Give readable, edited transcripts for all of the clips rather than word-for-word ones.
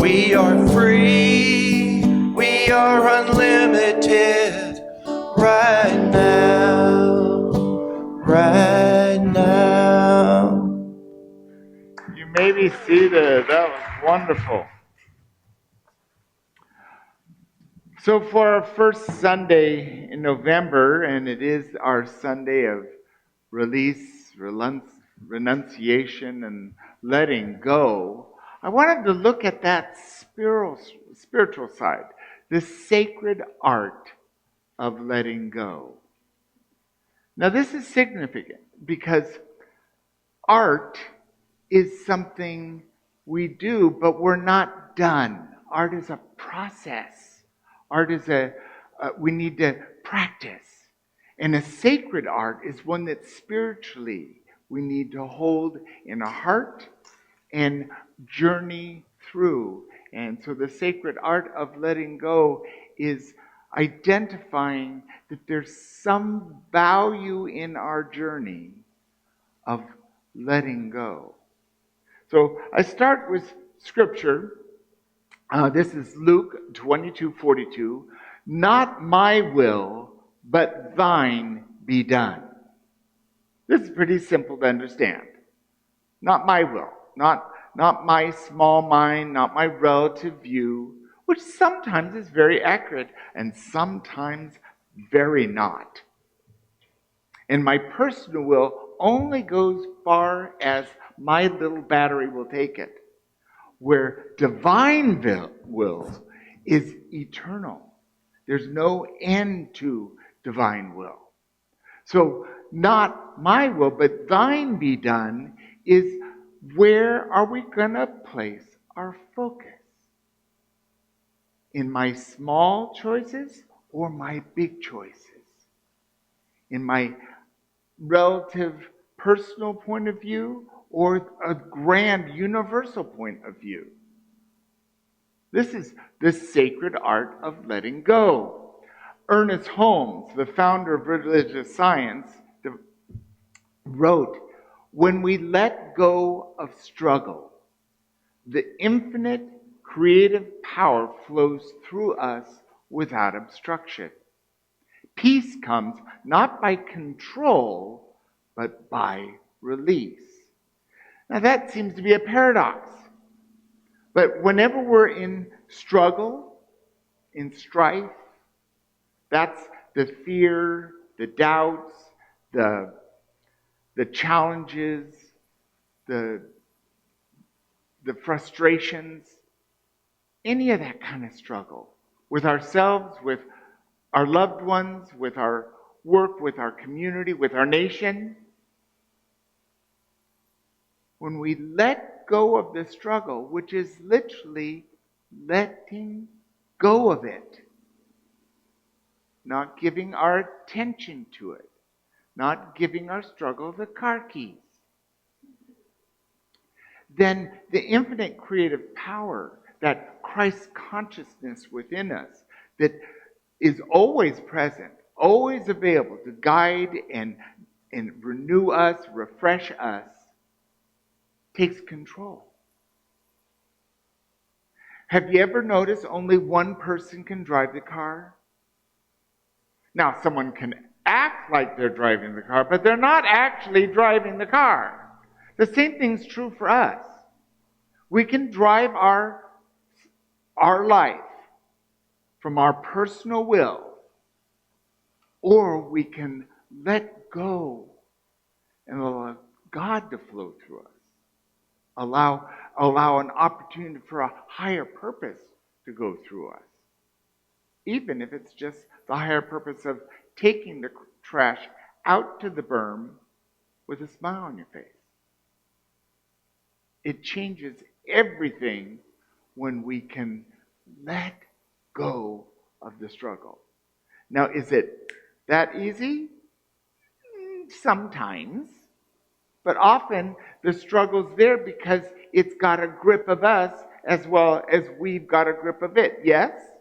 We are free, we are unlimited right now, right now. You may be seated. That was wonderful. So for our first Sunday in November, and it is our Sunday of release, renunciation, and letting go, I wanted to look at that spiritual side, the sacred art of letting go. Now this is significant because art is something we do, but we're not done. Art is a process. Art is we need to practice. And a sacred art is one that spiritually we need to hold in a heart and journey through. And so the sacred art of letting go is identifying that there's some value in our journey of letting go. So I start with scripture. This is Luke 22:42. Not my will, but thine be done. This is pretty simple to understand. Not my will, not my small mind, not my relative view, which sometimes is very accurate and sometimes very not. And my personal will only goes far as my little battery will take it. Where divine will is eternal. There's no end to divine will. So not my will, but thine be done is where are we going to place our focus? In my small choices or my big choices? In my relative personal point of view or a grand universal point of view? This is the sacred art of letting go. Ernest Holmes, the founder of religious science, wrote, "When we let go of struggle, the infinite creative power flows through us without obstruction. Peace comes not by control, but by release." Now that seems to be a paradox. But whenever we're in struggle, in strife, that's the fear, the doubts, the challenges, the frustrations, any of that kind of struggle with ourselves, with our loved ones, with our work, with our community, with our nation. When we let go of the struggle, which is literally letting go of it, not giving our attention to it, not giving our struggle the car keys, then the infinite creative power, that Christ consciousness within us, that is always present, always available to guide and renew us, refresh us, takes control. Have you ever noticed only one person can drive the car? Now, someone can act like they're driving the car, but they're not actually driving the car. The same thing's true for us. We can drive our life from our personal will, or we can let go and allow God to flow through us. Allow an opportunity for a higher purpose to go through us. Even if it's just the higher purpose of taking the trash out to the berm with a smile on your face. It changes everything when we can let go of the struggle. Now, is it that easy? Sometimes. But often the struggle's there because it's got a grip of us as well as we've got a grip of it. Yes?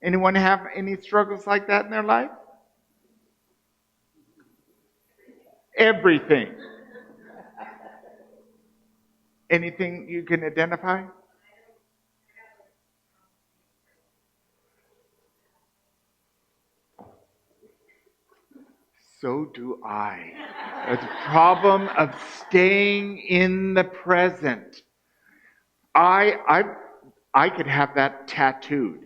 Anyone have any struggles like that in their life? Everything. Anything you can identify? So do I. The problem of staying in the present. I could have that tattooed.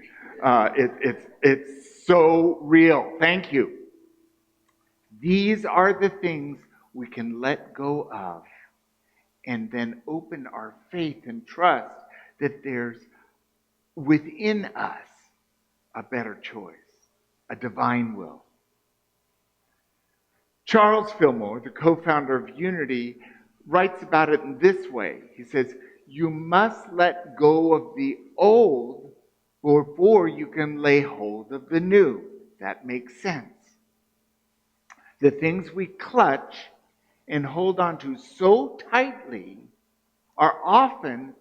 It's so real. Thank you. These are the things we can let go of and then open our faith and trust that there's within us a better choice, a divine will. Charles Fillmore, the co-founder of Unity, writes about it in this way. He says, you must let go of the old before you can lay hold of the new. That makes sense. The things we clutch and hold on to so tightly are often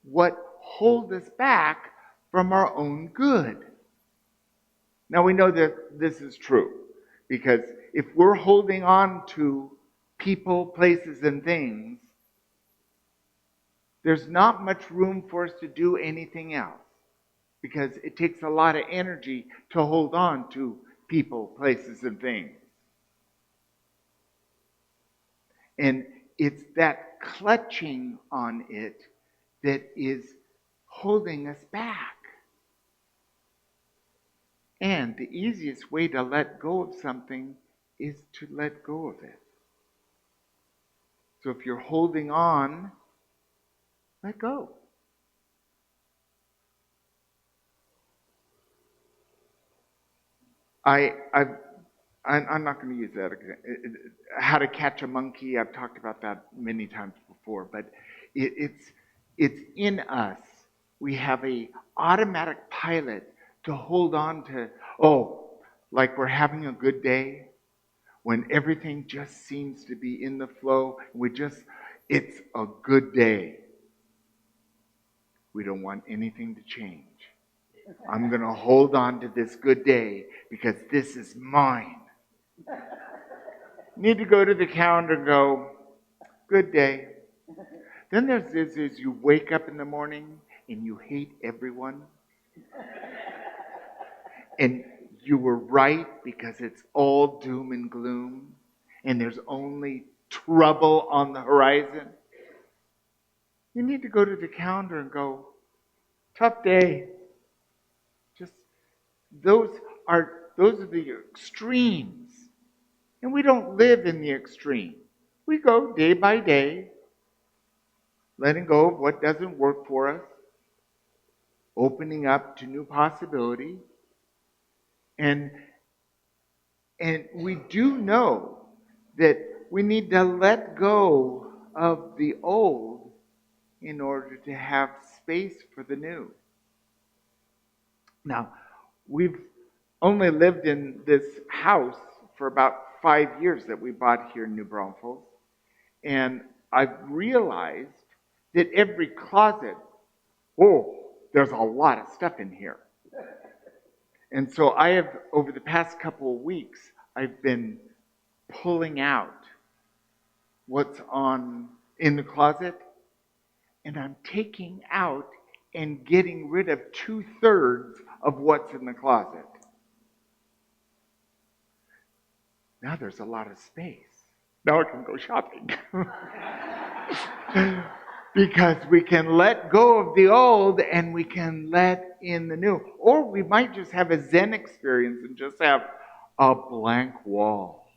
what hold us back from our own good. Now we know that this is true because if we're holding on to people, places, and things, there's not much room for us to do anything else because it takes a lot of energy to hold on to people, places, and things. And it's that clutching on it that is holding us back. And the easiest way to let go of something is to let go of it. So if you're holding on, let go. I'm not going to use that. How to catch a monkey. I've talked about that many times before, but it's in us. We have a automatic pilot to hold on to. Oh, like we're having a good day when everything just seems to be in the flow. It's a good day. We don't want anything to change. I'm going to hold on to this good day because this is mine. Need to go to the calendar and go, good day. Then there's this is you wake up in the morning and you hate everyone. And you were right because it's all doom and gloom. And there's only trouble on the horizon. You need to go to the calendar and go, tough day. Just those are the extremes. And we don't live in the extreme. We go day by day, letting go of what doesn't work for us, opening up to new possibility. And we do know that we need to let go of the old in order to have space for the new. Now, we've only lived in this house for about 5 years that we bought here in New Braunfels. And I've realized that every closet, there's a lot of stuff in here. And so I have, over the past couple of weeks, I've been pulling out what's in the closet, and I'm taking out and getting rid of 2/3 of what's in the closet. Now there's a lot of space. Now I can go shopping. Because we can let go of the old and we can let in the new. Or we might just have a Zen experience and just have a blank wall.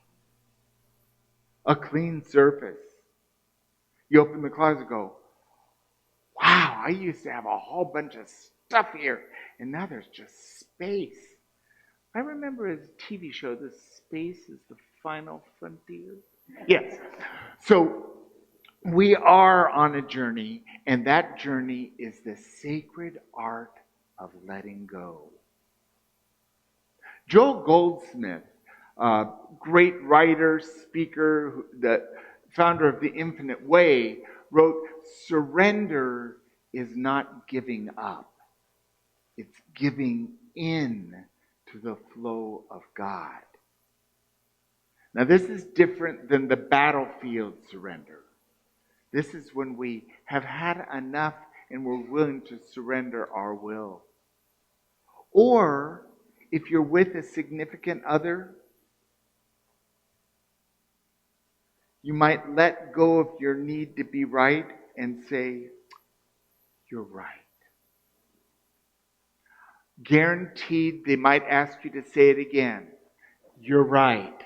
A clean surface. You open the closet and go, wow, I used to have a whole bunch of stuff here. And now there's just space. I remember a TV show, The Space is the Final Frontier. Yes. So we are on a journey, and that journey is the sacred art of letting go. Joel Goldsmith, great writer, speaker, the founder of The Infinite Way, wrote, surrender is not giving up. It's giving in to the flow of God. Now, this is different than the battlefield surrender. This is when we have had enough and we're willing to surrender our will. Or if you're with a significant other, You might let go of your need to be right and say, you're right. Guaranteed they might ask you to say it again. You're right.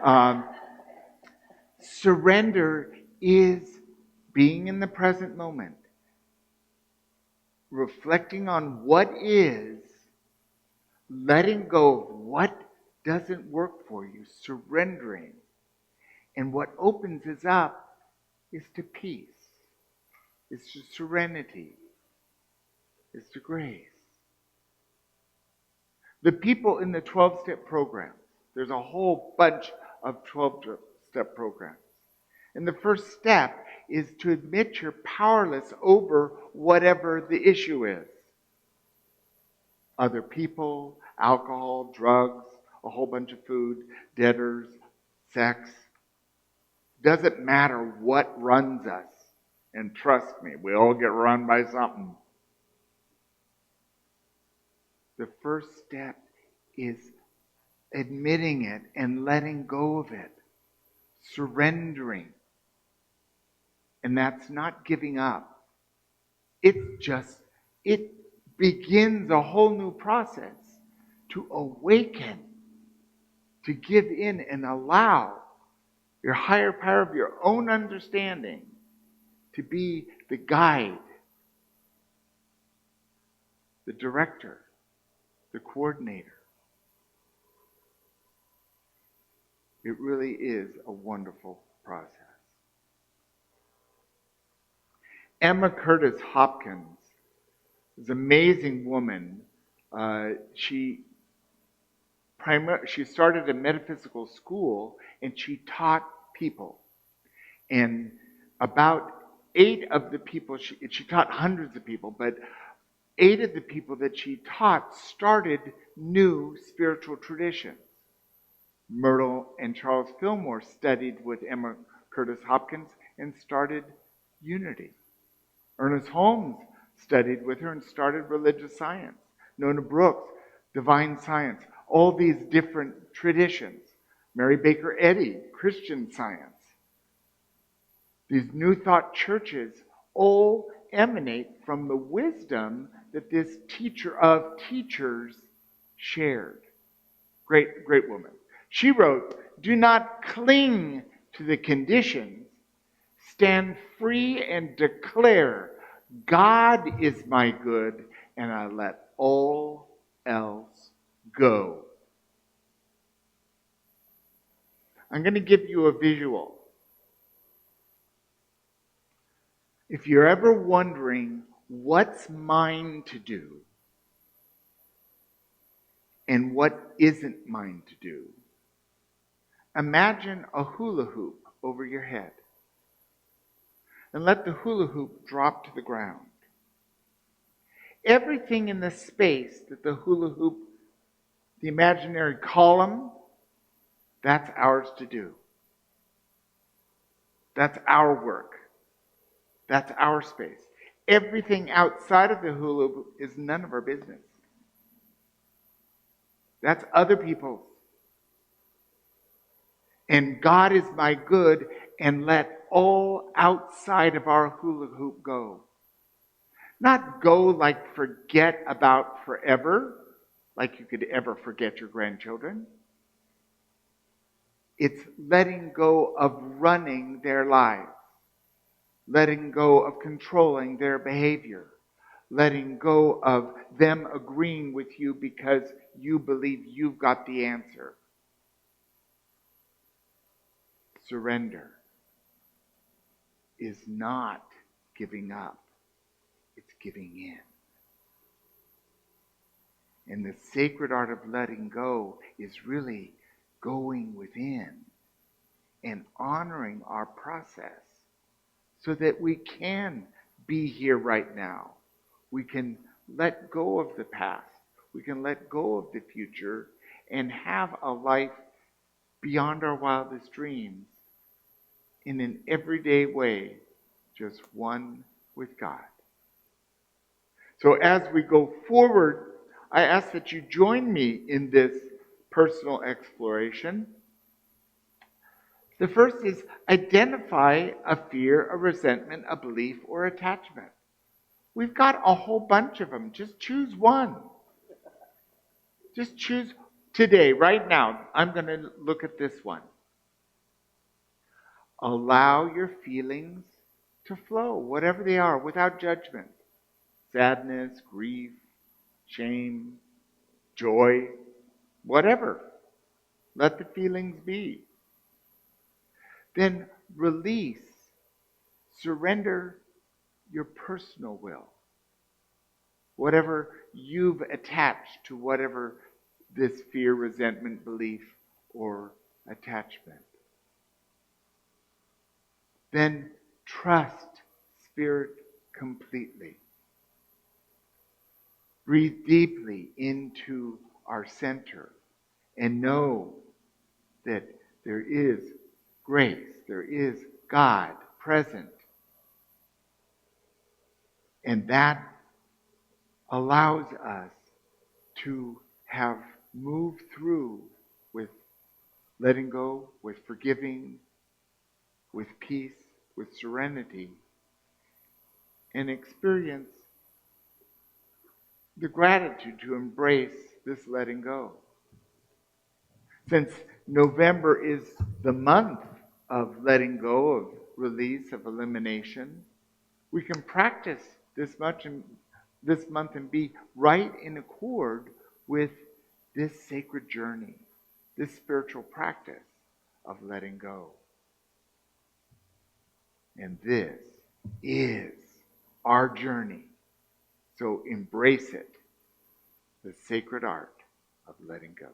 Um, surrender is being in the present moment, reflecting on what is, letting go of what doesn't work for you, surrendering. And what opens us up is to peace, is to serenity, is to grace. The people in the 12-step programs, there's a whole bunch of 12-step programs. And the first step is to admit you're powerless over whatever the issue is. Other people, alcohol, drugs, a whole bunch of food, debtors, sex. Doesn't matter what runs us. And trust me, we all get run by something. The first step is admitting it and letting go of it. Surrendering. And that's not giving up. It begins a whole new process to awaken, to give in and allow your higher power of your own understanding to be the guide, the director, the coordinator. It really is a wonderful process. Emma Curtis Hopkins is an amazing woman. She started a metaphysical school and she taught people. And about 8 of the people, she taught hundreds of people, but 8 of the people that she taught started new spiritual traditions. Myrtle and Charles Fillmore studied with Emma Curtis Hopkins and started unity. Ernest Holmes studied with her and started religious science. Nona Brooks, divine science. All these different traditions. Mary Baker Eddy, Christian science. These New Thought churches all emanate from the wisdom that this teacher of teachers shared. Great woman. She wrote, "Do not cling to the conditions. Stand free and declare, God is my good, and I let all else go." I'm going to give you a visual. If you're ever wondering what's mine to do and what isn't mine to do, imagine a hula hoop over your head and let the hula hoop drop to the ground. Everything in the space that the hula hoop, the imaginary column, that's ours to do. That's our work. That's our space. Everything outside of the hula hoop is none of our business. That's other people's. And God is my good, and let all outside of our hula hoop go. Not go like forget about forever, like you could ever forget your grandchildren. It's letting go of running their lives. Letting go of controlling their behavior. Letting go of them agreeing with you because you believe you've got the answer. Surrender is not giving up. It's giving in. And the sacred art of letting go is really going within and honoring our process so that we can be here right now. We can let go of the past. We can let go of the future and have a life beyond our wildest dreams in an everyday way, just one with God. So as we go forward, I ask that you join me in this personal exploration. The first is identify a fear, a resentment, a belief, or attachment. We've got a whole bunch of them. Just choose one. Just choose today, right now. I'm going to look at this one. Allow your feelings to flow, whatever they are, without judgment. Sadness, grief, shame, joy, whatever. Let the feelings be. Then release, surrender your personal will. Whatever you've attached to whatever this fear, resentment, belief, or attachment. Then trust Spirit completely. Breathe deeply into our center and know that there is grace, there is God present. And that allows us to have moved through with letting go, with forgiving, with peace, with serenity, and experience the gratitude to embrace this letting go. Since November is the month of letting go, of release, of elimination, we can practice this month and be right in accord with this sacred journey, this spiritual practice of letting go. And this is our journey. So embrace it, the sacred art of letting go.